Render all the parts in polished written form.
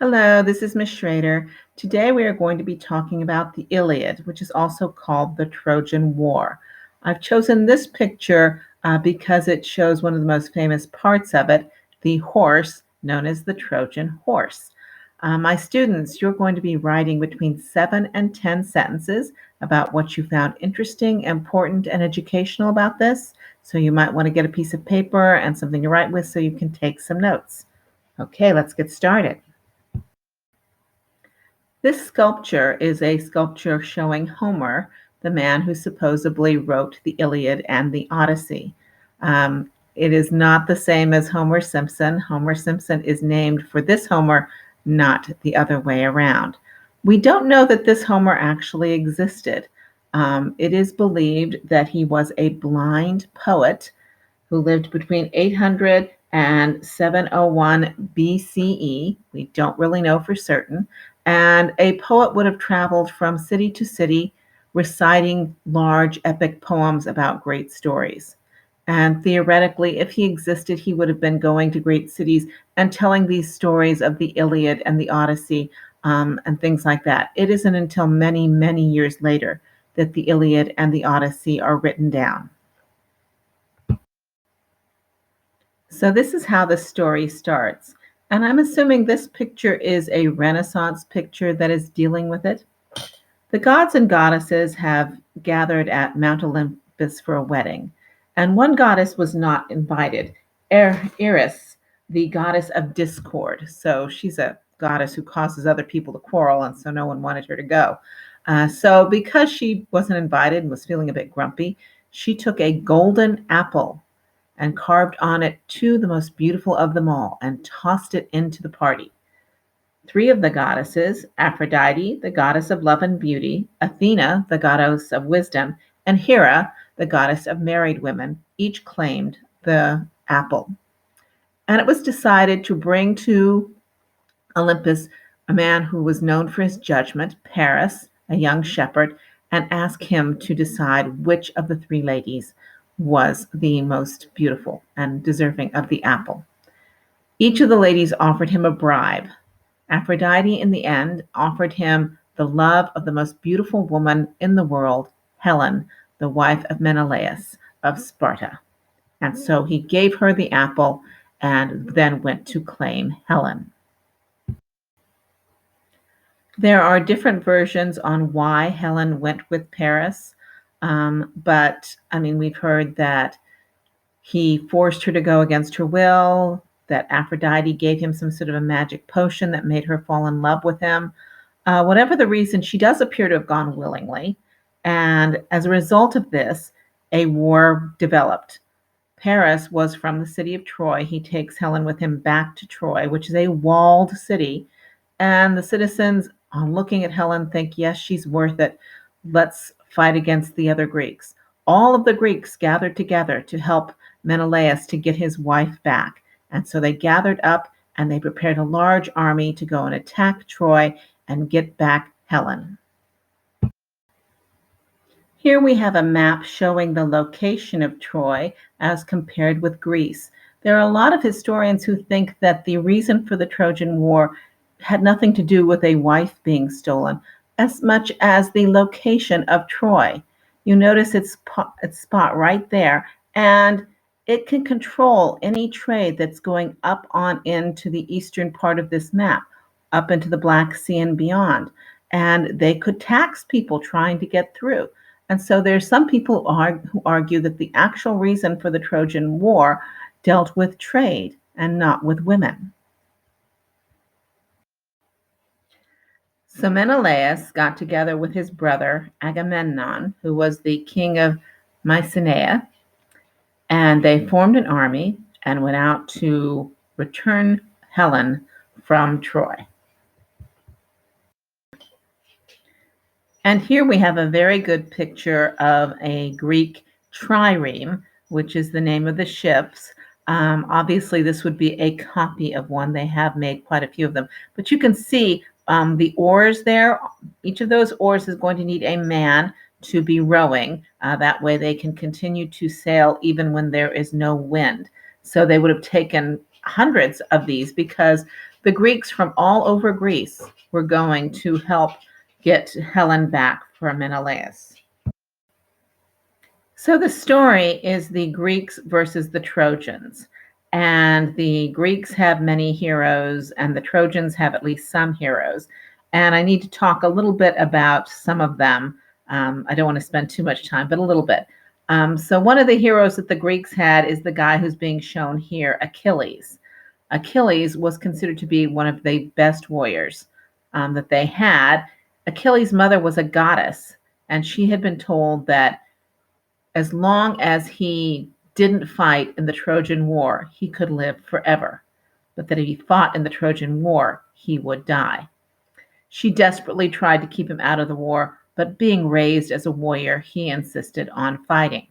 Hello, this is Miss Schrader. Today we are going to be talking about the Iliad, which is also called the Trojan War. I've chosen this picture because it shows one of the most famous parts of it, the horse known as the Trojan horse. My students, you're going to be writing between 7 and 10 sentences about what you found interesting, important, and educational about this. So you might want to get a piece of paper and something to write with so you can take some notes. Okay, let's get started. This sculpture is a sculpture showing Homer, the man who supposedly wrote the Iliad and the Odyssey. It is not the same as Homer Simpson. Homer Simpson is named for this Homer, not the other way around. We don't know that this Homer actually existed. It is believed that he was a blind poet who lived between 800 and 701 BCE. We don't really know for certain. And a poet would have traveled from city to city, reciting large epic poems about great stories. And theoretically, if he existed, he would have been going to great cities and telling these stories of the Iliad and the Odyssey and things like that. It isn't until many, many years later that the Iliad and the Odyssey are written down. So this is how the story starts. And I'm assuming this picture is a Renaissance picture that is dealing with it. The gods and goddesses have gathered at Mount Olympus for a wedding, and one goddess was not invited, Eris, the goddess of discord. So she's a goddess who causes other people to quarrel, and so no one wanted her to go. So because she wasn't invited and was feeling a bit grumpy, she took a golden apple and carved on it two the most beautiful of them all and tossed it into the party. Three of the goddesses, Aphrodite, the goddess of love and beauty, Athena, the goddess of wisdom, and Hera, the goddess of married women, each claimed the apple. And it was decided to bring to Olympus a man who was known for his judgment, Paris, a young shepherd, and ask him to decide which of the three ladies was the most beautiful and deserving of the apple. Each of the ladies offered him a bribe. Aphrodite, in the end, offered him the love of the most beautiful woman in the world, Helen, the wife of Menelaus of Sparta. And so he gave her the apple and then went to claim Helen. There are different versions on why Helen went with Paris. But I mean, we've heard that he forced her to go against her will, that Aphrodite gave him some sort of a magic potion that made her fall in love with him. Whatever the reason, she does appear to have gone willingly. And as a result of this, a war developed. Paris was from the city of Troy. He takes Helen with him back to Troy, which is a walled city. And the citizens, on looking at Helen, think, yes, she's worth it. Let's fight against the other Greeks. All of the Greeks gathered together to help Menelaus to get his wife back. And so they gathered up and they prepared a large army to go and attack Troy and get back Helen. Here we have a map showing the location of Troy as compared with Greece. There are a lot of historians who think that the reason for the Trojan War had nothing to do with a wife being stolen, as much as the location of Troy. You notice its spot right there, and it can control any trade that's going up on into the eastern part of this map, up into the Black Sea and beyond. And they could tax people trying to get through. And so there's some people who argue that the actual reason for the Trojan War dealt with trade and not with women. So Menelaus got together with his brother Agamemnon, who was the king of Mycenae, and they formed an army and went out to return Helen from Troy. And here we have a very good picture of a Greek trireme, which is the name of the ships. Obviously, this would be a copy of one. They have made quite a few of them. But you can see the oars there. Each of those oars is going to need a man to be rowing. That way they can continue to sail even when there is no wind. So they would have taken hundreds of these because The Greeks from all over Greece were going to help get Helen back for Menelaus. So the story is the Greeks versus the Trojans. And the Greeks have many heroes, and the Trojans have at least some heroes. And I need to talk a little bit about some of them. I don't want to spend too much time, but a little bit. So one of the heroes that the Greeks had is the guy who's being shown here, Achilles. Achilles was considered to be one of the best warriors that they had. Achilles' mother was a goddess, and she had been told that as long as he didn't fight in the Trojan War, he could live forever, but that if he fought in the Trojan War, he would die. She desperately tried to keep him out of the war, but being raised as a warrior, he insisted on fighting.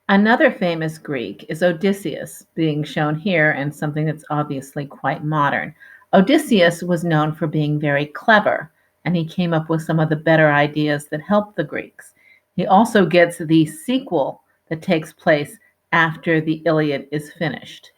Another famous Greek is Odysseus, being shown here in something that's obviously quite modern. Odysseus was known for being very clever, and he came up with some of the better ideas that helped the Greeks. He also gets the sequel that takes place after the Iliad is finished.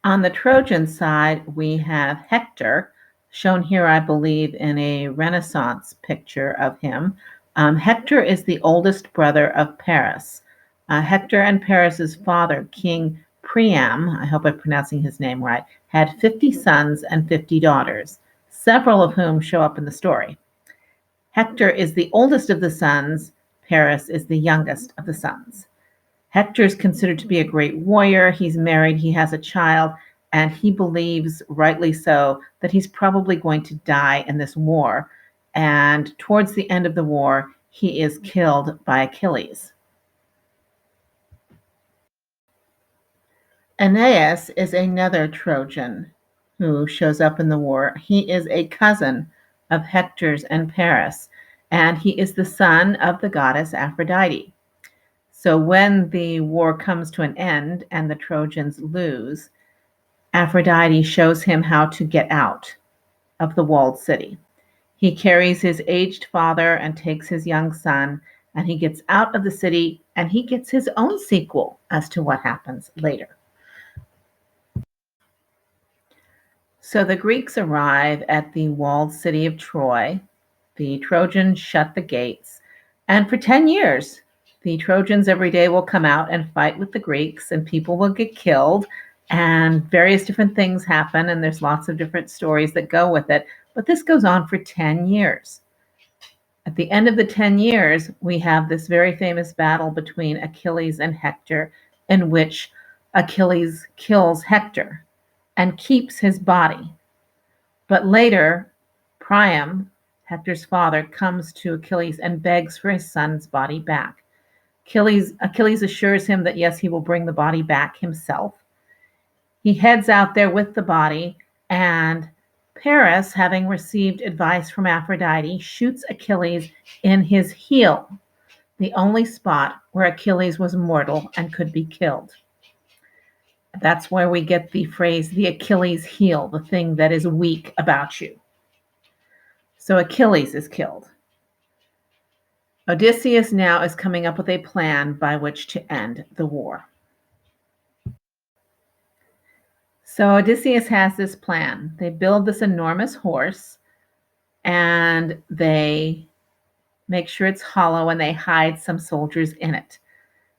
On the Trojan side, we have Hector, shown here, I believe, in a Renaissance picture of him. Hector is the oldest brother of Paris. Hector and Paris's father, King Priam, I hope I'm pronouncing his name right, had 50 sons and 50 daughters, several of whom show up in the story. Hector is the oldest of the sons. Paris is the youngest of the sons. Hector is considered to be a great warrior. He's married, he has a child, and he believes, rightly so, that he's probably going to die in this war. And towards the end of the war, he is killed by Achilles. Aeneas is another Trojan who shows up in the war. He is a cousin of Hector's and Paris, and he is the son of the goddess Aphrodite. So when the war comes to an end and the Trojans lose, Aphrodite shows him how to get out of the walled city. He carries his aged father and takes his young son, and he gets out of the city, and he gets his own sequel as to what happens later. So the Greeks arrive at the walled city of Troy. The Trojans shut the gates, and for 10 years, the Trojans every day will come out and fight with the Greeks, and people will get killed, and various different things happen, and there's lots of different stories that go with it. But this goes on for 10 years. At the end of the 10 years, we have this very famous battle between Achilles and Hector, in which Achilles kills Hector and keeps his body. But later, Priam, Hector's father, comes to Achilles and begs for his son's body back. Achilles assures him that yes, he will bring the body back himself. He heads out there with the body, and Paris, having received advice from Aphrodite, shoots Achilles in his heel, the only spot where Achilles was mortal and could be killed. That's where we get the phrase, the Achilles heel, the thing that is weak about you. So Achilles is killed. Odysseus now is coming up with a plan by which to end the war. So Odysseus has this plan. They build this enormous horse, and they make sure it's hollow, and they hide some soldiers in it.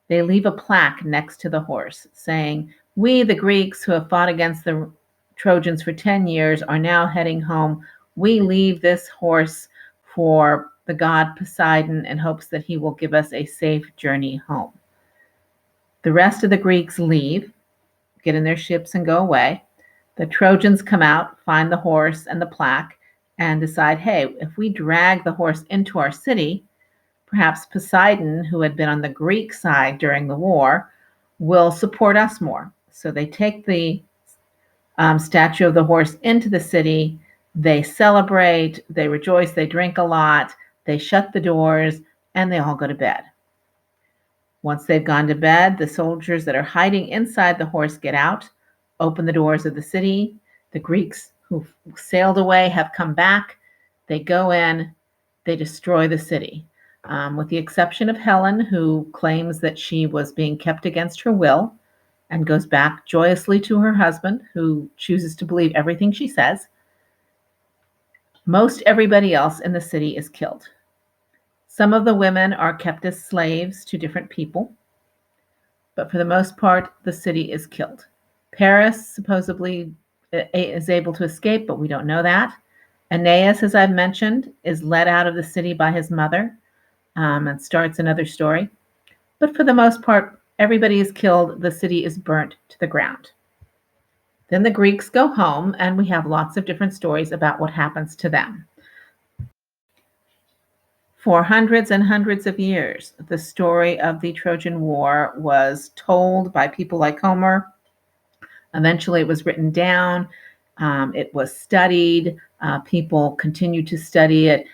They leave a plaque next to the horse saying, "We, the Greeks who have fought against the Trojans for 10 years, are now heading home. We leave this horse for the god Poseidon in hopes that he will give us a safe journey home." The rest of the Greeks leave, get in their ships, and go away. The Trojans come out, find the horse and the plaque, and decide, hey, if we drag the horse into our city, perhaps Poseidon, who had been on the Greek side during the war, will support us more. So they take the statue of the horse into the city. They celebrate, they rejoice, they drink a lot, they shut the doors, and they all go to bed. Once they've gone to bed, the soldiers that are hiding inside the horse get out, open the doors of the city. The Greeks who sailed away have come back. They go in, they destroy the city, with the exception of Helen, who claims that she was being kept against her will and goes back joyously to her husband, who chooses to believe everything she says. Most everybody else in the city is killed. Some of the women are kept as slaves to different people, but for the most part, the city is killed. Paris supposedly is able to escape, but we don't know that. Aeneas, as I've mentioned, is let out of the city by his mother and starts another story. But for the most part, everybody is killed. The city is burnt to the ground. Then the Greeks go home, and we have lots of different stories about what happens to them. For hundreds and hundreds of years, the story of the Trojan War was told by people like Homer. Eventually, it was written down, it was studied, people continued to study it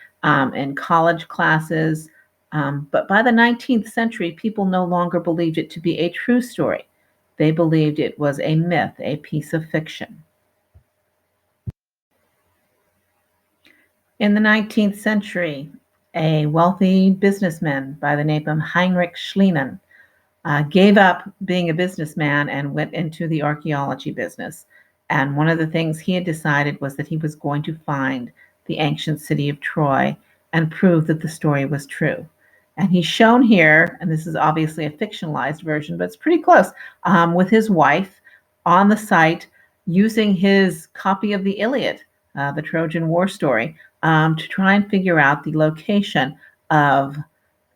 in college classes. But by the 19th century, people no longer believed it to be a true story. They believed it was a myth, a piece of fiction. In the 19th century, a wealthy businessman by the name of Heinrich Schliemann gave up being a businessman and went into the archaeology business. And one of the things he had decided was that he was going to find the ancient city of Troy and prove that the story was true. And he's shown here, and this is obviously a fictionalized version, but it's pretty close, with his wife on the site using his copy of the Iliad, the Trojan War story, to try and figure out the location of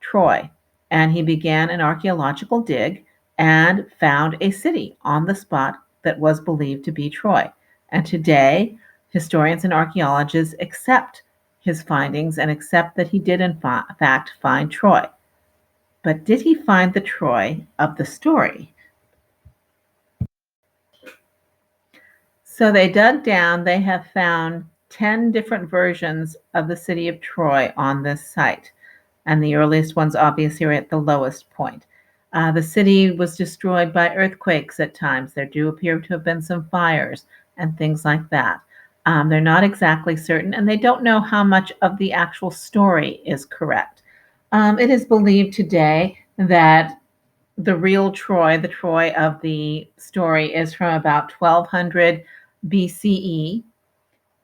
Troy. And he began an archaeological dig and found a city on the spot that was believed to be Troy. And today, historians and archaeologists accept his findings and accept that he did, in fact, find Troy. But did he find the Troy of the story? So they dug down, they have found 10 different versions of the city of Troy on this site. And the earliest ones obviously are at the lowest point. The city was destroyed by earthquakes at times. There do appear to have been some fires and things like that. They're not exactly certain, and they don't know how much of the actual story is correct. It is believed today that the real Troy, the Troy of the story, is from about 1200 BCE,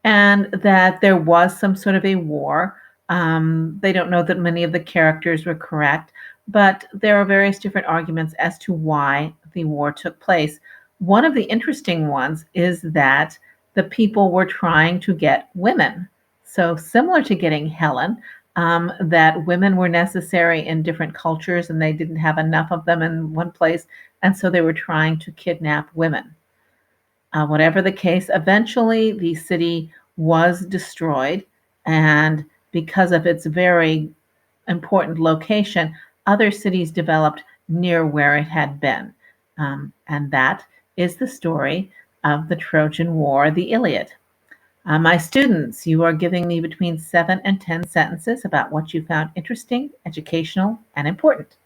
and that there was some sort of a war. They don't know that many of the characters were correct, but there are various different arguments as to why the war took place. One of the interesting ones is that the people were trying to get women. So, similar to getting Helen, that women were necessary in different cultures and they didn't have enough of them in one place. And so they were trying to kidnap women. Whatever the case, eventually the city was destroyed, and because of its very important location, other cities developed near where it had been. And that is the story of the Trojan War, the Iliad. My students, you are giving me between 7 and 10 sentences about what you found interesting, educational, and important.